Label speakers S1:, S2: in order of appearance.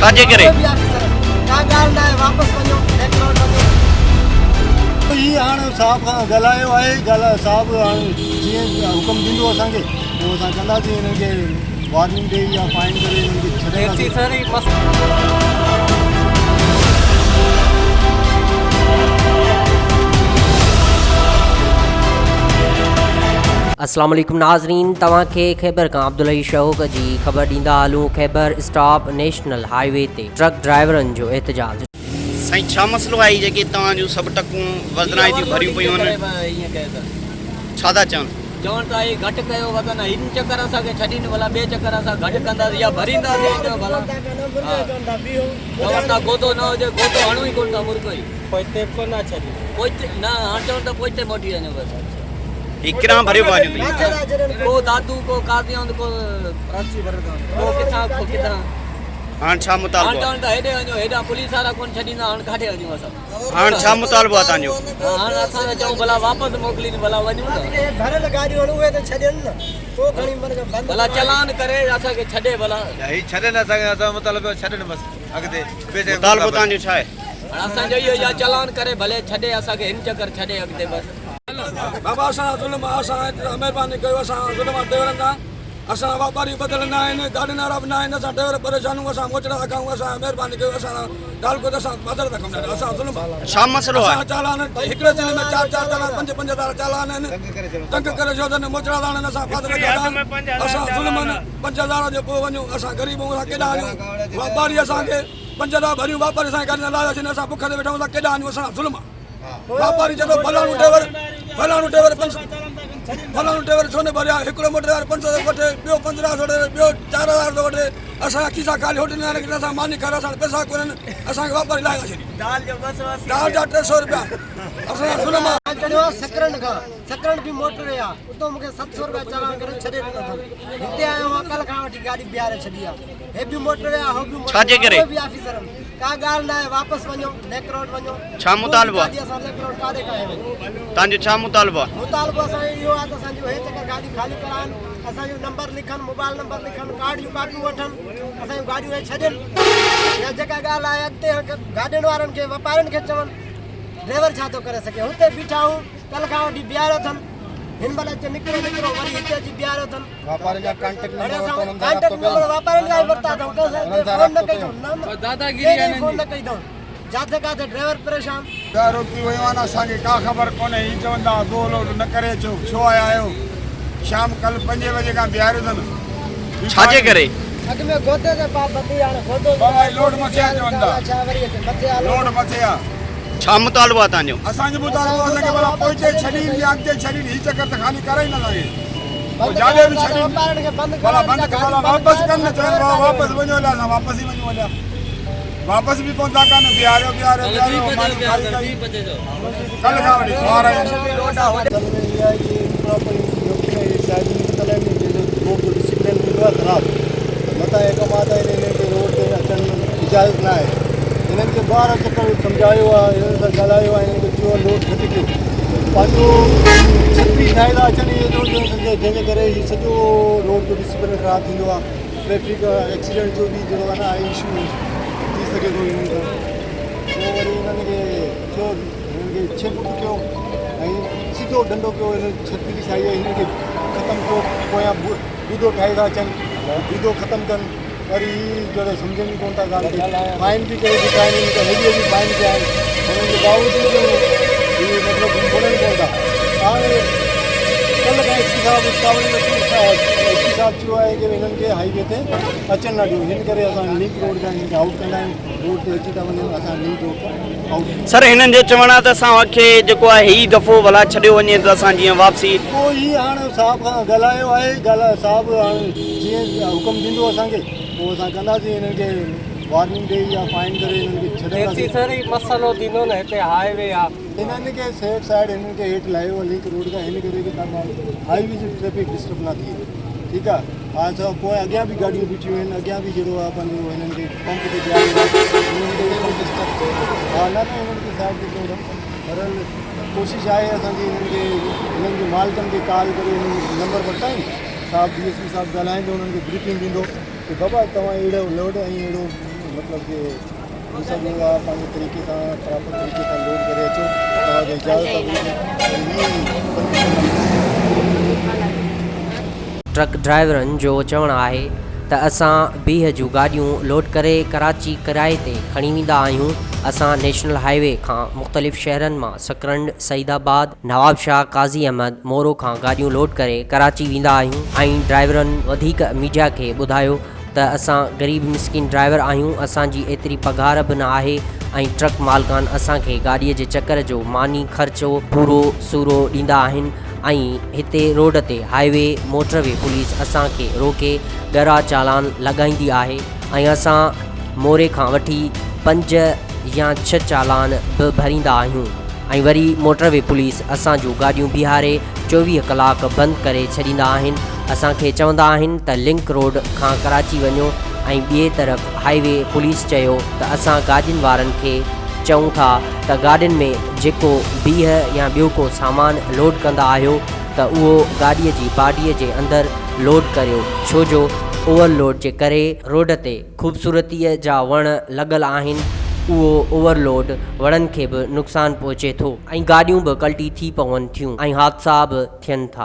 S1: छाजे करे
S2: हाणे साहब खां ॻाल्हायो आहे साहब हाणे जीअं हुकुम ॾींदो असांखे पोइ असां कंदासीं हिननि खे वार्निंग ॾेई या फाइन करे हिननि खे छॾे।
S3: अस्सलाम वालेकुम नाज़रीन, तव्हांखे ख़ैबर खां अब्दुल्लाही शौक़ जी ख़बर ॾींदा हलूं। ख़ैबर स्टॉप नेशनल हाईवे ते ट्रक ड्राइवरनि जो एहतजाज।
S1: साईं छा मसलो आहे जेके तव्हांजो सभु टकूं वज़नाई थियूं भरियूं पियूं आहिनि, छा था चवनि?
S4: चवनि था ही घटि कयो वज़न, हिन चकर असांखे छॾीनि भला ॿिए चकर असां घटि कंदासीं या भरींदासीं भला। चवनि था गोदो न हुजे, गोदो हणो ई कोन था मुर्ग ई पोइते कोन छॾी पोइते न हाणे चवनि था पोइते मोटी वञो बसि।
S1: हिकिड़ा भरियो पाजो
S4: को दादू को कादियां को प्राची भरदा को किथां
S1: हाणे छा मुतालबो
S4: हाणे त हेॾे वञो, हेॾा पुलिस वारा कोन छॾींदा, हाणे काॾे वञूं असां?
S1: हाणे छा मुतालबो आहे तव्हांजो?
S4: हाणे असां चऊं भला वापसि मोकिलीनि, भला वञूं न भरियल गाॾियूं उहे त छॾनि न, को खणी भला चलान करे असांखे छॾे भला।
S5: ही छॾे न असांखे, असां मुतालबो छॾनि बसि अॻिते
S1: मुतालबो तव्हांजो छा आहे?
S4: असांजो इहो या चलान करे भले छॾे असांखे, हिन चकर छॾे अॻिते बसि।
S6: बाबा असां ज़ुल्म असां महिरबानी कयो, असां ज़ुल्म ड्राइवरनि सां असां वापारी बदिलंदा आहिनि, गाॾियुनि वारा बि न आहिनि, असां ड्राइवर परेशान आहियूं, असां मोचड़ा था खाऊं, असां महिरबानी कयो, असां ॻाल्हि को त असां बदल था कमु असां ज़ुल्म
S1: छा मसलो आहे?
S6: चालान हिकिड़े ज़िले में 4-4 चालान 5-5 हज़ार चालान आहिनि, तंग करे छो अथनि मोचड़ा था आहिनि, असां बदल असां ज़ुल्म 5,000 जो पोइ वञूं, असां ग़रीब आहियूं, असां केॾा वञूं? वापारी असांखे 5,000 भरियूं, वापारी असांखे गाॾी लायासीं, असां बुख ते वेठा आहियूं, केॾा वञूं? असां ज़ुल्म वापारी जॾहिं फलाणो ड्राइवर छो न भरिया? हिकिड़ो मोटर 500 वठे, ॿियो 1500 वठे, ॿियो 4,000 थो वठे, असांजा खीसा ख़ाली होटल न असां मानी खार, असां पैसा कोन्हनि, असांखे वापारी लाहे छॾी दाल जा 300 रुपया असां ज़ुल्म
S2: सकरन बि मोटर आहे, उतो मूंखे 700 रुपया चालान करे छॾे ॾिनो अथनि। हिते आयो आहियां कल्ह खां वठी गाॾी बीहारे छॾी आहे, हे बि मोटर आहे, हो बि
S1: छाजे करे?
S2: ऑफिसर का ॻाल्हि न आहे, वापसि वञो लेक रोड वञो।
S1: छा मुतालबो आहे?
S2: असां लेक रोड काॾे काए वञूं?
S1: तव्हांजो छा मुतालबो आहे?
S2: मुतालबो असांजो इहो आहे त असांजो हे चकर गाॾी ख़ाली कराइनि, असांजो नंबर लिखनि, मोबाइल नंबर लिखनि, कार्ड जूं कापियूं वठनि, असांजूं गाॾियूं हे छॾनि, या जेका ॻाल्हि आहे अॻिते गाॾियुनि वारनि खे वापारियुनि खे चवनि। ड्राइवर छा थो करे सघे? हुते बीठा आहियूं, कल्ह खां वठी बीहारियो अथनि, हिन महिल अचे निकिरो वरी हिते अची बीहारियो अथनि। वापारियुनि जा कांटेक्ट नंबर वापारियुनि जा ई वरिता अथऊं, फोन न कई अथऊं, दादागिरी फोन न कई अथऊं, जाते काथे ड्राइवर परेशान रोकी वियो आहे न, असांखे का ख़बर कोन्हे। हीअ चवंदा दो लोड न करे अचो, छो आया आहियो? शाम कल्ह 5 बजे खां बीहारियो अथनि,
S1: छाजे करे?
S2: अॻ में गोदे ते पाबंदी, हाणे गोदो
S5: लोड मथे आहे चवंदा,
S2: लोड
S5: मथे आहे।
S1: छा मुतालबो आहे तव्हांजो?
S5: असांजो मुतालबो असांखे भला पोइते छॾीनि या अॻिते छॾीनि, हीअ चकर त ख़ाली करे ई न असांखे, जाॾे बि छॾीनि भला बंदि भला वापसि कनि न, चवनि वापसि वञो, हलिया असां वापसि ई वञूं, हलिया वापसि बि कोन था कनि, बीहारियो कल्ह खां वठी ख़राबु मथां हिकु मां त हिननि खे रोड ते अचनि इजाज़त न आहे। हिननि खे 12 चकर सम्झायो आहे, हिननि सां ॻाल्हायो आहे, हिननि खे चयो लोड घटि कयो, पंहिंजो छत्री ठाहे था अचनि जंहिंजे करे हीउ सॼो रोड जो डिसिप्लिन ख़राबु थींदो आहे, ट्रैफिक एक्सीडेंट जो बि जेको आहे न इशू थी सघे थो हिननि खां। पोइ वरी हिननि खे चयो, हिननि खे 6 फुट कयो ऐं सीधो डंडो कयो, हिन छत्री ठाही आहे, हिननि खे ख़तमु कयो, पोयां ॿुधो ठाहे था अचनि, ॿुधो ख़तमु कनि, वरी जॾहिं सम्झनि ई कोन था ॻाल्हि खे, फाइन बि करे ॾेखारीनि, हेॾी बि फाइन कया आहिनि, हुननि जे बावजूदि इहे मतिलबु ॿुधनि कोन था। हाणे कल्ह खां एस पी साहब चयो आहे कि हिननि खे हाईवे ते अचनि न ॾियो, हिन करे असां लिंक रोड जा हिननि खे आउट कंदा आहियूं, रोड ते अची था वञनि, असां लिंक रोड खां आउट।
S1: सर हिननि जो चवणु आहे त असांखे जेको आहे हीउ दफ़ो भला छॾियो वञे त असां जीअं वापसी,
S2: पोइ हीअ हाणे साहब खां ॻाल्हायो आहे, साहब हाणे जीअं हुकुम ॾींदो असांखे पोइ असां कंदासीं, हिननि खे वार्निंग ॾेई या फाइन करे हिननि खे छॾींदासीं।
S4: सर मसइलो थींदो न, हिते हाईवे आहे,
S2: हिननि खे सेफ साइड हिननि खे हेठि लाहियो लिंक रोड खां, हिन करे हाईवे जी ट्रैफिक डिस्टर्ब न थी, ठीकु आहे। हा छा पोइ अॻियां बि गाॾियूं बीठियूं आहिनि, अॻियां बि जहिड़ो आहे पंहिंजो हिननि खे पंप ते ॾियारो, हा न हिननि खे साइड ते पर
S5: कोशिशि आहे असांजी हिननि जे मालिकनि खे कॉल करे नंबर वरिताईं साहब DSP साहब ॻाल्हाईंदो उन्हनि खे ब्रीफिंग ॾींदो कि बाबा तव्हां अहिड़ो लोड ऐं अहिड़ो मतिलबु कि सभु आहे पंहिंजे तरीक़े सां प्रॉपर तरीक़े सां लोड करे अचो तव्हांखे इजाज़त।
S3: ट्रक ड्राइवरनि जो चवणु आहे त असां बीह जूं गाॾियूं लोड करे कराची किराए ते खणी वेंदा आहियूं। असां नेशनल हाईवे खां मुख़्तलिफ़ शहरनि मां सकरंड, सईदाबाद, नवाबशाह, काज़ी अहमद, मोरो खां गाॾियूं लोड करे कराची वेंदा आहियूं। ऐं ड्राइवरनि वधीक मीडिया खे ॿुधायो त असां ग़रीब मिसकिन ड्राइवर आहियूं, असांजी एतिरी पघार बि न आहे ऐं ट्रक मालिकान असांखे गाॾीअ जे चकर जो मानी ख़र्चो पूरो सूरो ॾींदा आहिनि। ऐं हिते रोड ते हाईवे मोटरवे पुलिस असांखे रोके ॻरा चालान लॻाईंदी आहे ऐं असां मोरे खां वठी 5 या 6 चालान बि भरींदा आहियूं ऐं वरी मोटरवे पुलिस असांजूं गाॾियूं बीहारे 24 कलाक बंदि करे छॾींदा आहिनि। असांखे चवंदा आहिनि त लिंक रोड खां कराची वञो ऐं ॿिए तरफ़ हाईवे पुलिस चयो त असां गाॾियुनि वारनि खे चऊं था त गाॾियुनि में जेको बीह या ॿियो को सामान लोड कंदा आहियो त उहो गाॾीअ जी बाडीअ जे अंदरि लोड करियो, छो जो ओवरलोड जे करे रोड ते ख़ूबसूरतीअ जा वण लॻल आहिनि, उहो ओवरलोड वणनि खे बि नुक़सानु पहुचे थो ऐं गाॾियूं बि कल्टी थी पवनि थियूं ऐं हादसा बि थियनि था।